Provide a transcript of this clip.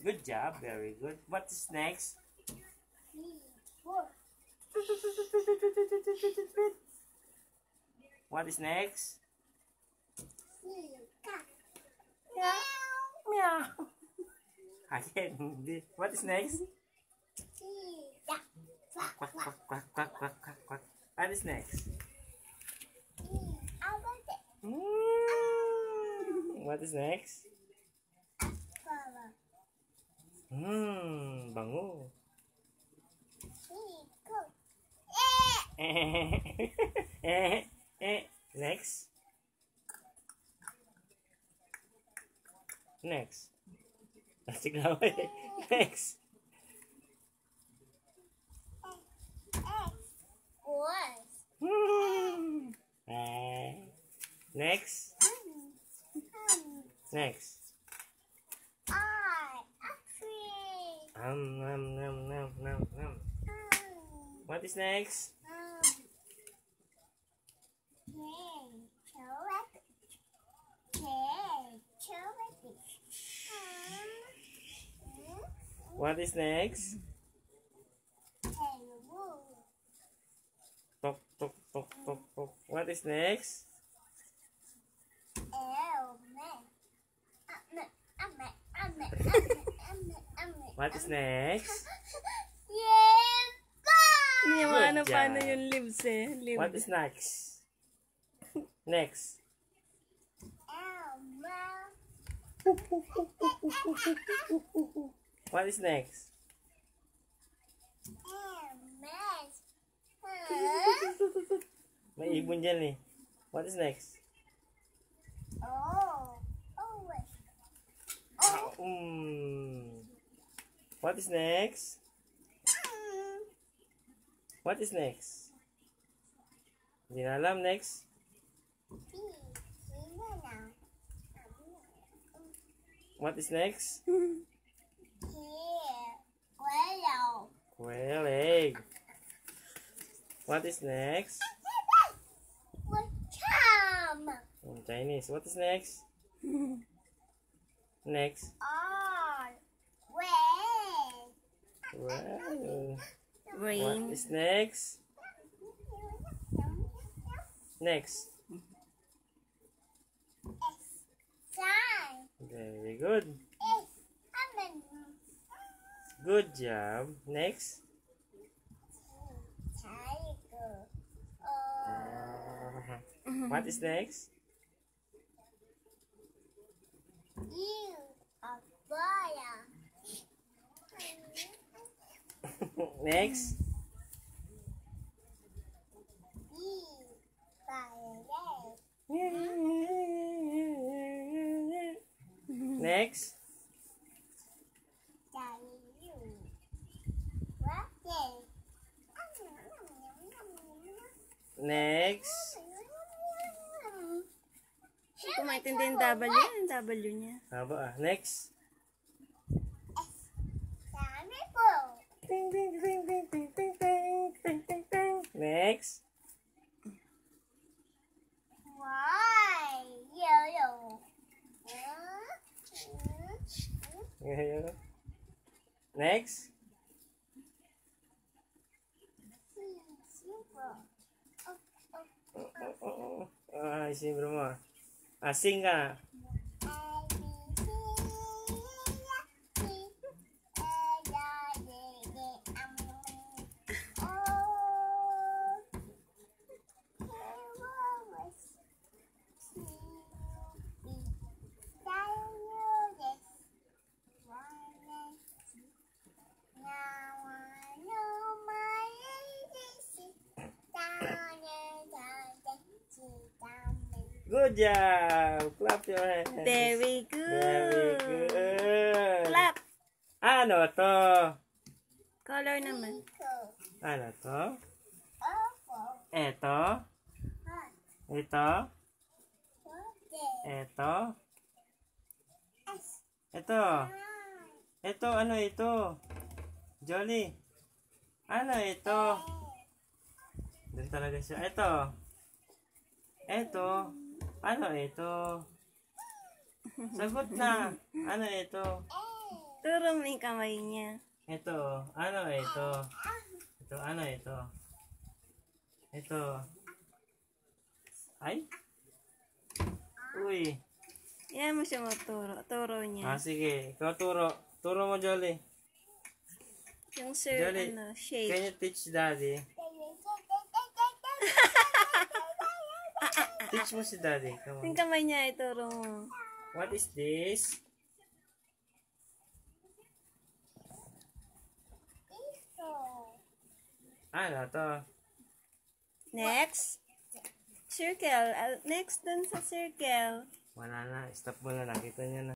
Good job. Very good. What is next? What is next? Meow. Meow. Again. What is next? Quack, quack, quack, quack, quack, quack, quack, quack. What is next? What is next? Bango. Next. Next. Asik lah. Next. Next. Next. Nom. What is next? What is next? Tok tok tok tok tok. What is next? What is next? Paano yung lips eh? Lips. What is next? Next. What is next? May ibon dyan eh. What is next? What is next? What is next? Hindi na alam. Next. What is next? Quail egg. What is next? In Chinese. What is next? Next. Well. Rain. What is next? Next. Very good. Good job. Next. What is next? Next. Next. Next. Kung maintindihan yung W niya. Haba ah. Next. Next. Next. Simple mo. Asing ka. Good job. Clap your hands. Very good. Very good. Clap. Ano to? Color naman. Ano to? Eto? Ito? Ito? Ito? Ito, ano ito? Jolly? Ano ito? Doon talaga siya. Ito? Ito? Ano ito? Sagot na. Ano ito? Turo mo yung kamay niya. Ito, ano ito? Ito, ano ito? Ito. Ay? Uy. Yan mo siya maturo. Turo niya. Sige. Ikaw turo. Turo mo, Jolly. Yung sir, Jolly, shape. can you teach Daddy? Teach mo si Daddy. Come Yung on. kamay niya, ituro mo. What is this? Ano to? Next. Circle. Next dun sa circle. Wala na. Stop mo na. Nakita niyo na.